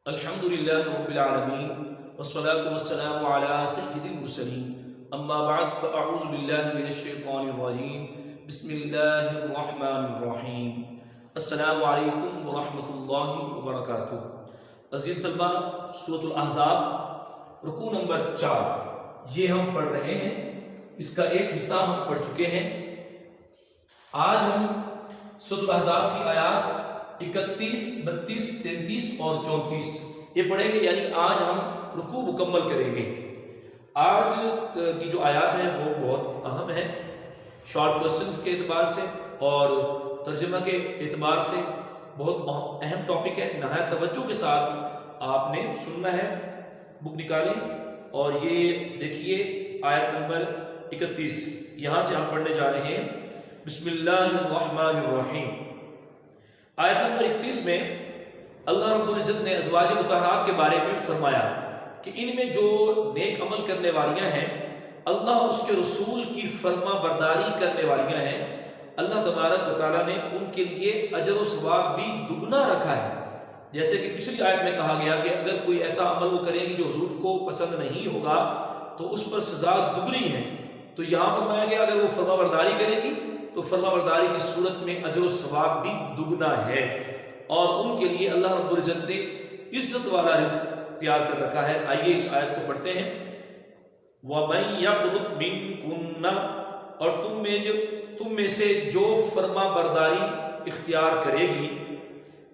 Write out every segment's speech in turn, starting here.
الحمد للہ رب العالمین والصلاة والسلام علی سید المرسلین اما بعد فاعوذ باللہ من الشیطان الرجیم بسم اللہ الرحمن الرحیم السلام علیکم ورحمۃ اللہ وبرکاتہ۔ عزیز طلبہ، سورۃ الاحزاب رکوع نمبر 4 یہ ہم پڑھ رہے ہیں، اس کا ایک حصہ ہم پڑھ چکے ہیں۔ آج ہم سورۃ الاحزاب کی آیات 31، 32، 33 اور 34 یہ پڑھیں گے، یعنی آج ہم رکوع مکمل کریں گے۔ آج کی جو آیات ہیں وہ بہت اہم ہیں، شارٹ کوسچنز کے اعتبار سے اور ترجمہ کے اعتبار سے بہت اہم ٹاپک ہے۔ نہایت توجہ کے ساتھ آپ نے سننا ہے۔ بک نکالیں اور یہ دیکھیے آیت نمبر 31، یہاں سے ہم پڑھنے جا رہے ہیں۔ بسم اللہ الرحمن الرحیم۔ آیت نمبر 31 میں اللہ رب العزت نے ازواج مطہرات کے بارے میں فرمایا کہ ان میں جو نیک عمل کرنے والیاں ہیں، اللہ اور اس کے رسول کی فرما برداری کرنے والیاں ہیں، اللہ تبارک و تعالیٰ نے ان کے لیے اجر و ثواب بھی دگنا رکھا ہے۔ جیسے کہ پچھلی آیت میں کہا گیا کہ اگر کوئی ایسا عمل وہ کرے گی جو حضور کو پسند نہیں ہوگا تو اس پر سزا دگنی ہے، تو یہاں فرمایا گیا اگر وہ فرما برداری کرے گی تو فرما برداری کی صورت میں اجر و ثواب بھی دگنا ہے، اور ان کے لیے اللہ رب العزت نے عزت والا رزق تیار کر رکھا ہے۔ آئیے اس آیت کو پڑھتے ہیں۔ وَمَن يَقْنُتْ مِنكُنَّ، اور تم میں سے جو فرما برداری اختیار کرے گی،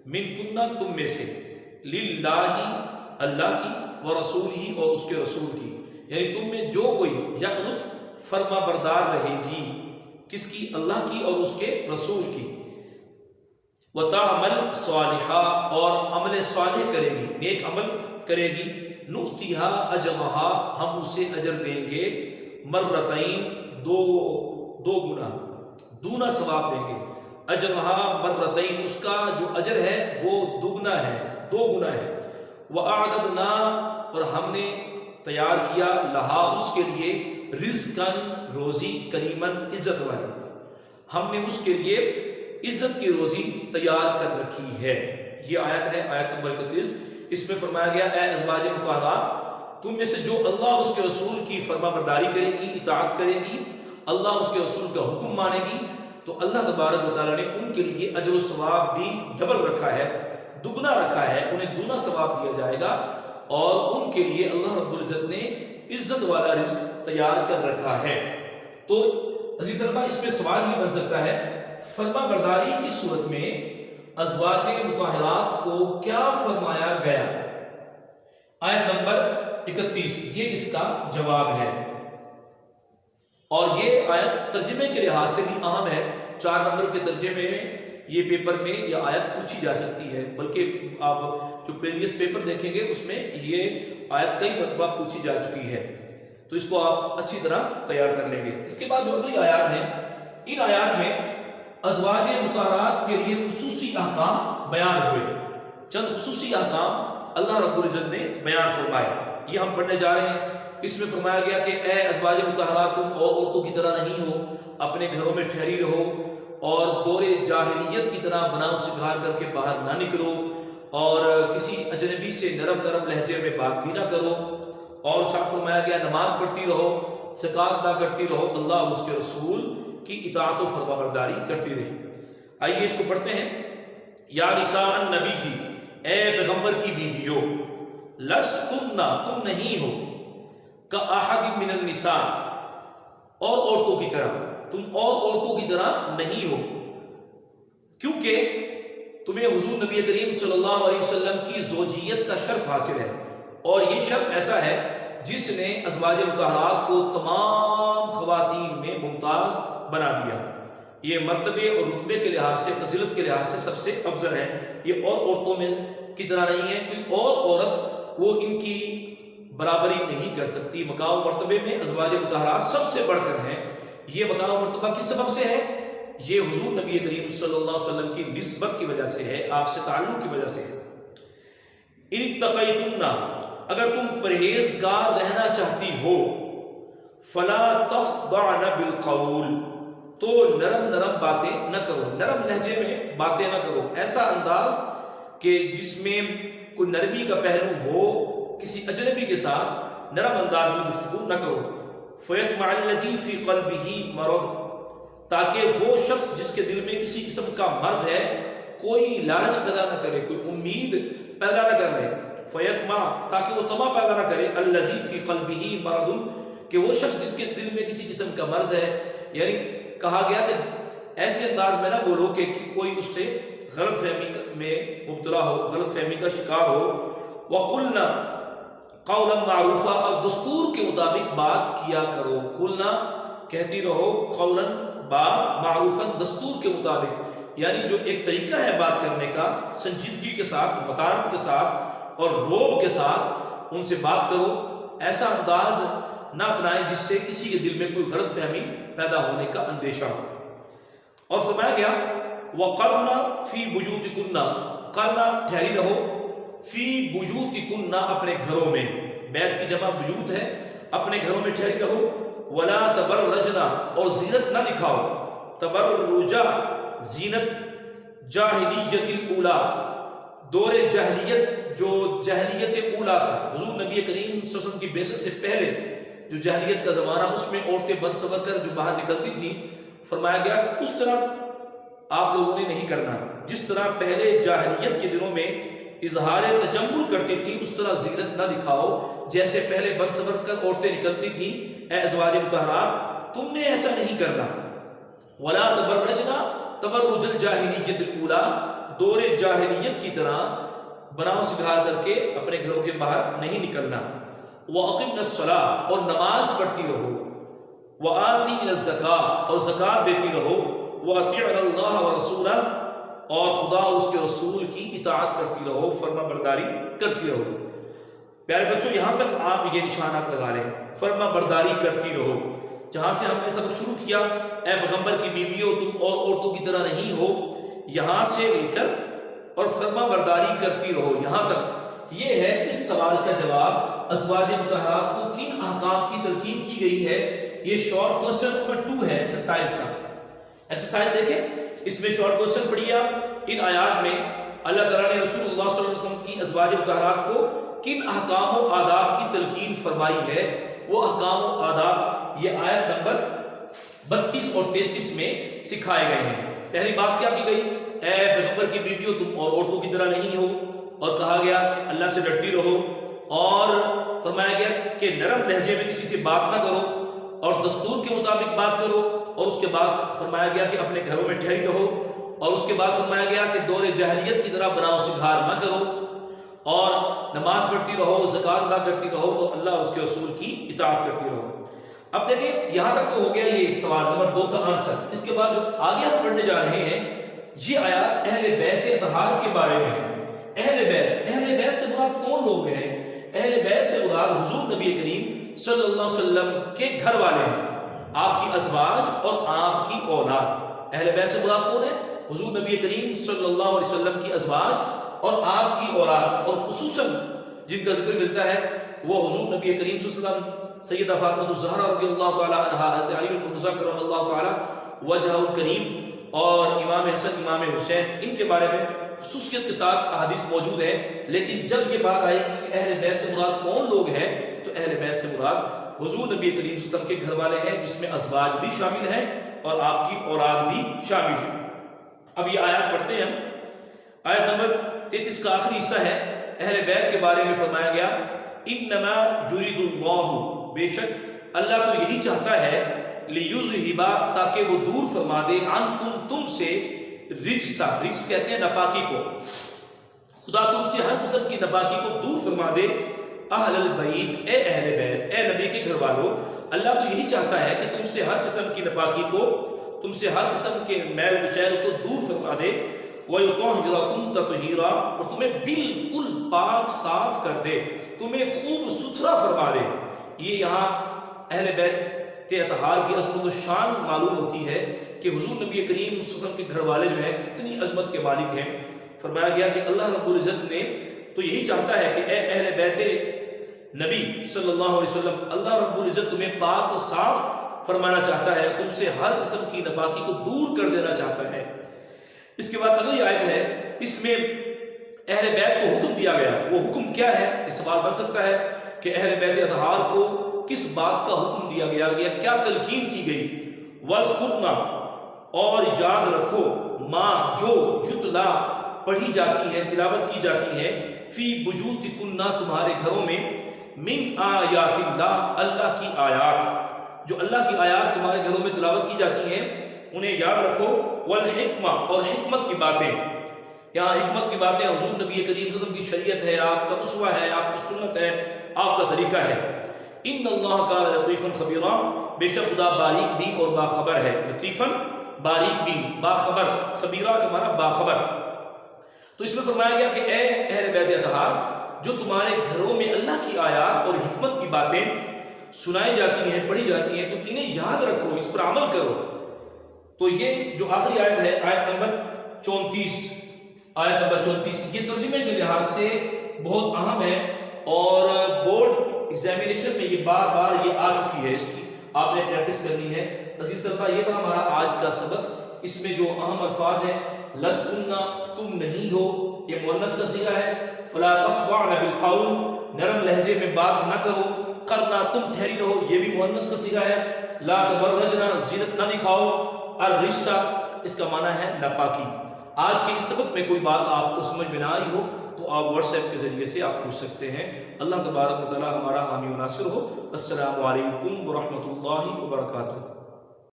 مِنكُنَّ تم میں سے، لِلَّهِ اللہ کی، وَرَسُولِهِ اور اس کے رسول کی، یعنی تم میں جو کوئی یقنت فرما بردار رہے گی، کس کی؟ اللہ کی اور اس کے رسول کی، وَتَعْمَلْ صَالِحًا اور عمل صالح کرے گی، نیک عمل کرے گی، نُؤْتِهَا أَجْرَهَا ہم اسے اجر دیں گے، مرتين دو گنا، دونا ثواب دیں گے، أَجْرَهَا مرتين اس کا جو اجر ہے وہ دگنا ہے، دو گنا ہے، وَأَعْدَدْنَا اور ہم نے تیار کیا، لہا اس کے لیے، رزقاً روزی، کریماً عزت والی، ہم نے اس کے لیے عزت کی روزی تیار کر رکھی ہے۔ یہ آیت ہے، آیت نمبر 31۔ اس میں فرمایا گیا اے ازواج مطہرات، تم میں سے جو اللہ اور اس کے رسول کی فرما برداری کرے گی، اطاعت کرے گی، اللہ اور اس کے رسول کا حکم مانے گی، تو اللہ تبارک و تعالیٰ نے ان کے لیے اجر و ثواب بھی ڈبل رکھا ہے، دگنا رکھا ہے، انہیں دونا ثواب دیا جائے گا، اور ان کے لیے اللہ رب العزت نے عزت والا رزق تیار کر رکھا ہے۔ تو عزیز طلبہ، اس میں سوال یہ بن سکتا ہے، فرما برداری کی صورت میں ازواج مطہرات کو کیا فرمایا گیا؟ آیت نمبر 31 یہ اس کا جواب ہے، اور یہ آیت ترجمے کے لحاظ سے بھی اہم ہے۔ 4 نمبر کے ترجمے میں یہ پیپر میں یہ آیت پوچھی جا سکتی ہے، بلکہ آپ جو پریویس پیپر دیکھیں گے اس میں یہ آیت کئی مرتبہ پوچھی جا چکی ہے، تو اس کو آپ اچھی طرح تیار کر لیں گے۔ اس کے بعد جو اگلی آیات ہیں، ان آیات میں ازواج مطہرات کے لیے خصوصی احکام بیان ہوئے، چند خصوصی احکام اللہ رب العزت نے بیان فرمائے، یہ ہم پڑھنے جا رہے ہیں۔ اس میں فرمایا گیا کہ اے ازواج مطہرات، تم اور عورتوں کی طرح نہیں ہو، اپنے گھروں میں ٹھہری رہو، اور دور جاہلیت کی طرح بناؤ سگھار کر کے باہر نہ نکلو، اور کسی اجنبی سے نرم نرم لہجے میں بات بھی نہ کرو، اور ساتھ فرمایا گیا نماز پڑھتی رہو، زکوٰۃ ادا کرتی رہو، اللہ اور اس کے رسول کی اطاعت و فرما برداری کرتی رہی۔ آئیے اس کو پڑھتے ہیں۔ یا نساء النبی جی، اے پیغمبر کی بیویوں، لستن تم نہیں ہو، کاحد من النساء اور عورتوں کی طرح، تم اور عورتوں کی طرح نہیں ہو، کیونکہ تمہیں حضور نبی کریم صلی اللہ علیہ وسلم کی زوجیت کا شرف حاصل ہے، اور یہ شرف ایسا ہے جس نے ازواج مطہرات کو تمام خواتین میں ممتاز بنا دیا۔ یہ مرتبے اور رتبے کے لحاظ سے، فضیلت کے لحاظ سے سب سے افضل ہے، یہ اور عورتوں میں کی طرح نہیں ہے، کوئی اور عورت وہ ان کی برابری نہیں کر سکتی۔ مقام و مرتبے میں ازواج مطہرات سب سے بڑھ کر ہیں۔ یہ مقام و مرتبہ کس سبب سے ہے؟ یہ حضور نبی کریم صلی اللہ علیہ وسلم کی نسبت کی وجہ سے ہے، آپ سے تعلق کی وجہ سے ہے۔ ان اتقیتن، اگر تم پرہیزگار رہنا چاہتی ہو، فلا تخضعن بالقول، تو نرم نرم باتیں نہ کرو، نرم لہجے میں باتیں نہ کرو، ایسا انداز کہ جس میں کوئی نرمی کا پہلو ہو، کسی اجنبی کے ساتھ نرم انداز میں گفتگو نہ کرو۔ فَيَطْمَعَ الَّذِي فِي قَلْبِهِ مَرَضٌ، تاکہ وہ شخص جس کے دل میں کسی قسم کا مرض ہے کوئی لالچ پیدا نہ کرے، کوئی امید پیدا نہ کر لے۔ فَيَطْمَعَ، تاکہ وہ طمع پیدا نہ کرے، الَّذِي فِي قَلْبِهِ مَرَضٌ، کہ وہ شخص جس کے دل میں کسی قسم کا مرض ہے۔ یعنی کہا گیا کہ ایسے انداز میں نہ بولو کہ کوئی اس سے غلط فہمی میں مبتلا ہو، غلط فہمی کا شکار ہو۔ وَقُلْنَا قَوْلًا مَعْرُوفًا، اور دستور کے مطابق بات کیا کرو۔ قُلْنَا، کہتی رہو، قولاً، بات، معروفاً، دستور کے مطابق، یعنی جو ایک طریقہ ہے بات کرنے کا، سنجیدگی کے ساتھ، متانت کے ساتھ اور روب کے ساتھ ان سے بات کرو۔ ایسا انداز نہ اپنائیں جس سے کسی کے دل میں کوئی غلط فہمی پیدا ہونے کا اندیشہ ہو۔ اور فرمایا گیا وَقَرْنَ فِي بُيُوتِكُنَّ، قرنا ٹھہری رہو، فی بیوتکن، اپنے گھروں میں، بیت کی جمع بیوت ہے، اپنے گھروں میں ٹھہری رہو۔ ولا تبرجنا، اور زینت نہ دکھاؤ، تبرجا، زینت، جاہلیت الاولی، دور جاہلیت، جو جاہلیت اولا تھا، حضور نبی کریم صلی اللہ علیہ وسلم کی بعثت سے پہلے جو جاہلیت کا زمانہ، اس میں عورتیں بن سور کر جو باہر نکلتی تھیں، فرمایا گیا اس طرح آپ لوگوں نے نہیں کرنا، جس طرح پہلے جاہلیت کے دنوں میں اظہار تجمل کرتی تھی اس طرح زینت نہ دکھاؤ، جیسے پہلے بن سور کر عورتیں نکلتی تھیں۔ اے ازواج مطہرات، تم نے ایسا نہیں کرنا۔ ولا تبرجنا تبرج الجاہلیت الاولی، دور جاہلیت کی طرح بناؤ سنگھار کر کے اپنے گھروں کے باہر نہیں نکلنا۔ وَأَقِمْنَا الصَّلَاةَ، اور نماز پڑھتی رہو۔ وَآتِينَا الزَّكَاةَ، اور زکوٰۃ دیتی رہو۔ وَأَطِيعْنَا اللَّهَ وَرَسُولَهُ، اور خدا اور اس کے رسول کی اطاعت کرتی رہو، فرما برداری کرتی رہو۔ پیارے بچوں، یہاں تک آپ یہ نشانات لگا لیں، فرما برداری کرتی رہو۔ جہاں سے ہم نے سبق شروع کیا، اے پیغمبر کی بیویوں تم اور عورتوں کی طرح نہیں ہو، یہاں سے لے کر اور فرما برداری کرتی رہو یہاں تک، یہ ہے اس سوال کا جواب ازواج مطہرات کو کن احکام کی تلقین کی گئی ہے۔ یہ شارٹ کوسچن نمبر 2 ہے ایکسرسائز کا۔ ایکسرسائز دیکھیں، اس میں شارٹ کوسچن پڑھیے آپ۔ ان آیات میں اللہ تعالیٰ نے رسول اللہ صلی اللہ علیہ وسلم کی ازواج مطہرات کو کن احکام و آداب کی تلقین فرمائی ہے، وہ احکام و آداب یہ آیت نمبر 32 اور 33 میں سکھائے گئے ہیں۔ پہلی بات کیا کی گئی؟ اے پیغمبر کی بیویوں تم اور عورتوں کی طرح نہیں ہو، اور کہا گیا کہ اللہ سے ڈرتی رہو، اور فرمایا گیا کہ نرم لہجے میں کسی سے بات نہ کرو اور دستور کے مطابق بات کرو، اور اس کے بعد فرمایا گیا کہ اپنے گھروں میں ٹھہری رہو، اور اس کے بعد فرمایا گیا کہ دور جاہلیت کی طرح بناؤ سنگھار نہ کرو، اور نماز پڑھتی رہو، زکوٰۃ ادا کرتی رہو، اور اللہ اور اس کے رسول کی اطاعت کرتی رہو۔ اب دیکھیں، یہاں تک تو ہو گیا یہ سوال نمبر 2 کا آنسر۔ اس کے بعد جو آگے ہم پڑھنے جا رہے ہیں، یہ آیات اہل بیت اطہار کے بارے میں ہے۔ اہل بیت سے مراد کون لوگ ہیں؟ اہل بیت سے مراد حضور نبی کریم صلی اللہ علیہ وسلم کے گھر والے ہیں، آپ کی ازواج اور آپ کی اولاد۔ اہل بیت سے مراد کون ہے؟ حضور نبی کریم صلی اللہ علیہ وسلم کی ازواج اور آپ کی اولاد، اور خصوصاً جن کا ذکر ملتا ہے وہ حضور نبی کریم صلی اللہ علیہ وسلم، سیدہ فاطمہ الزہرا رضی اللہ تعالی عنہا، حضرت علی المرتضیٰ کرم اللہ تعالی وجہہ الکریم، اور امام حسن، امام حسین، ان کے بارے میں خصوصیت کے ساتھ احادیث موجود ہیں۔ لیکن جب یہ بات آئی کہ اہل بیت سے مراد کون لوگ ہیں، تو اہل بیت سے مراد حضور نبی کریم صلی اللہ علیہ وسلم کے گھر والے ہیں، جس میں ازواج بھی شامل ہیں اور آپ کی اولاد بھی شامل ہے۔ اب یہ آیات پڑھتے ہیں ہم۔ آیت نمبر 33 کا آخری حصہ ہے، اہل بیت کے بارے میں فرمایا گیا انما یرید اللہ، بے شک اللہ تو یہی چاہتا ہے، لیذہب، تاکہ وہ دور فرما دے، عنکم، تم سے، رجسا، رجس کہتے ہیں نپاکی کو، خدا تم سے ہر قسم کی نپاکی کو دور فرما دے، اہل البیت، اے اہل بیت، اے نبی کے گھر والوں، اللہ تو یہی چاہتا ہے کہ تم سے ہر قسم کی نپاکی کو، تم سے ہر قسم کے میل کچیل کو دور فرما دے، وَيُطَهِّرَكُمْ تَطْهِيرًا، اور تمہیں بالکل پاک صاف کر دے، تمہیں خوب ستھرا فرما دے۔ یہ یہاں اہل بیت اطہار کی عظمت و شان معلوم ہوتی ہے کہ حضور نبی کریم صلی اللہ علیہ وسلم کے گھر والے جو ہیں کتنی عظمت کے مالک ہیں۔ فرمایا گیا کہ اللہ رب العزت نے تو یہی چاہتا ہے کہ اے اہل بیت نبی صلی اللہ علیہ وسلم، اللہ رب العزت تمہیں پاک و صاف فرمانا چاہتا ہے، تم سے ہر قسم کی نپاکی کو دور کر دینا چاہتا ہے۔ اس کے بعد اگلی آیت ہے، اس میں اہل بیت کو حکم دیا گیا، وہ حکم کیا ہے؟ یہ سوال بن سکتا ہے کہ اہل بیت اطہار کو کس بات کا حکم دیا گیا یا کیا تلقین کی گئی؟ وَاذْكُرْنَا، اور یاد رکھو، ما جو یتلا پڑھی جاتی ہے، تلاوت کی جاتی ہے، فی بیوتکن تمہارے گھروں میں، من آیات اللہ اللہ کی آیات، جو اللہ کی آیات تمہارے گھروں میں تلاوت کی جاتی ہیں انہیں یاد رکھو، والحکمہ، اور حکمت کی باتیں، یہاں حکمت کی باتیں حضور نبی کریم صلی اللہ علیہ وسلم کی شریعت ہے، آپ کا اسوہ ہے، آپ کی سنت ہے، آپ کا طریقہ ہے۔ ان اللہ کا لطیفا خبیرا، بے شک خدا باریک بھی اور باخبر ہے، لطیفا باریک بھی، باخبر، خبیرہ کا معنی باخبر۔ تو اس میں فرمایا گیا کہ اے اہل بیت اطہار، جو تمہارے گھروں میں اللہ کی آیات اور حکمت کی باتیں سنائی جاتی ہیں، پڑھی جاتی ہیں، تو انہیں یاد رکھو، اس پر عمل کرو۔ تو یہ جو آخری آیت ہے، آیت نمبر 34، آیت نمبر 34، یہ ترجمے کے لحاظ سے بہت اہم ہے اور بورڈ ایگزامینیشن میں یہ بار بار یہ آ چکی ہے، اس کی آپ نے پریکٹس کرنی ہے۔ عزیز طلبہ، یہ تھا ہمارا آج کا سبق۔ اس میں جو اہم الفاظ ہیں، لستن، تم نہیں ہو، یہ مؤنث کا صیغہ ہے۔ فلا تخضعن بالقول، نرم لہجے میں بات نہ کرو۔ قرنا، تم ٹھہری رہو، یہ بھی مؤنث کا صیغہ ہے۔ لا تبرجن، زینت نہ دکھاؤ۔ الرجس، اس کا معنی ہے ناپاکی۔ آج کے اس سبق میں کوئی بات آپ کو سمجھ میں نہ آئی ہو تو آپ واٹس ایپ کے ذریعے سے آپ پوچھ سکتے ہیں۔ اللہ تبارک و تعالی ہمارا حامی و ناصر ہو۔ السلام علیکم ورحمۃ اللہ وبرکاتہ۔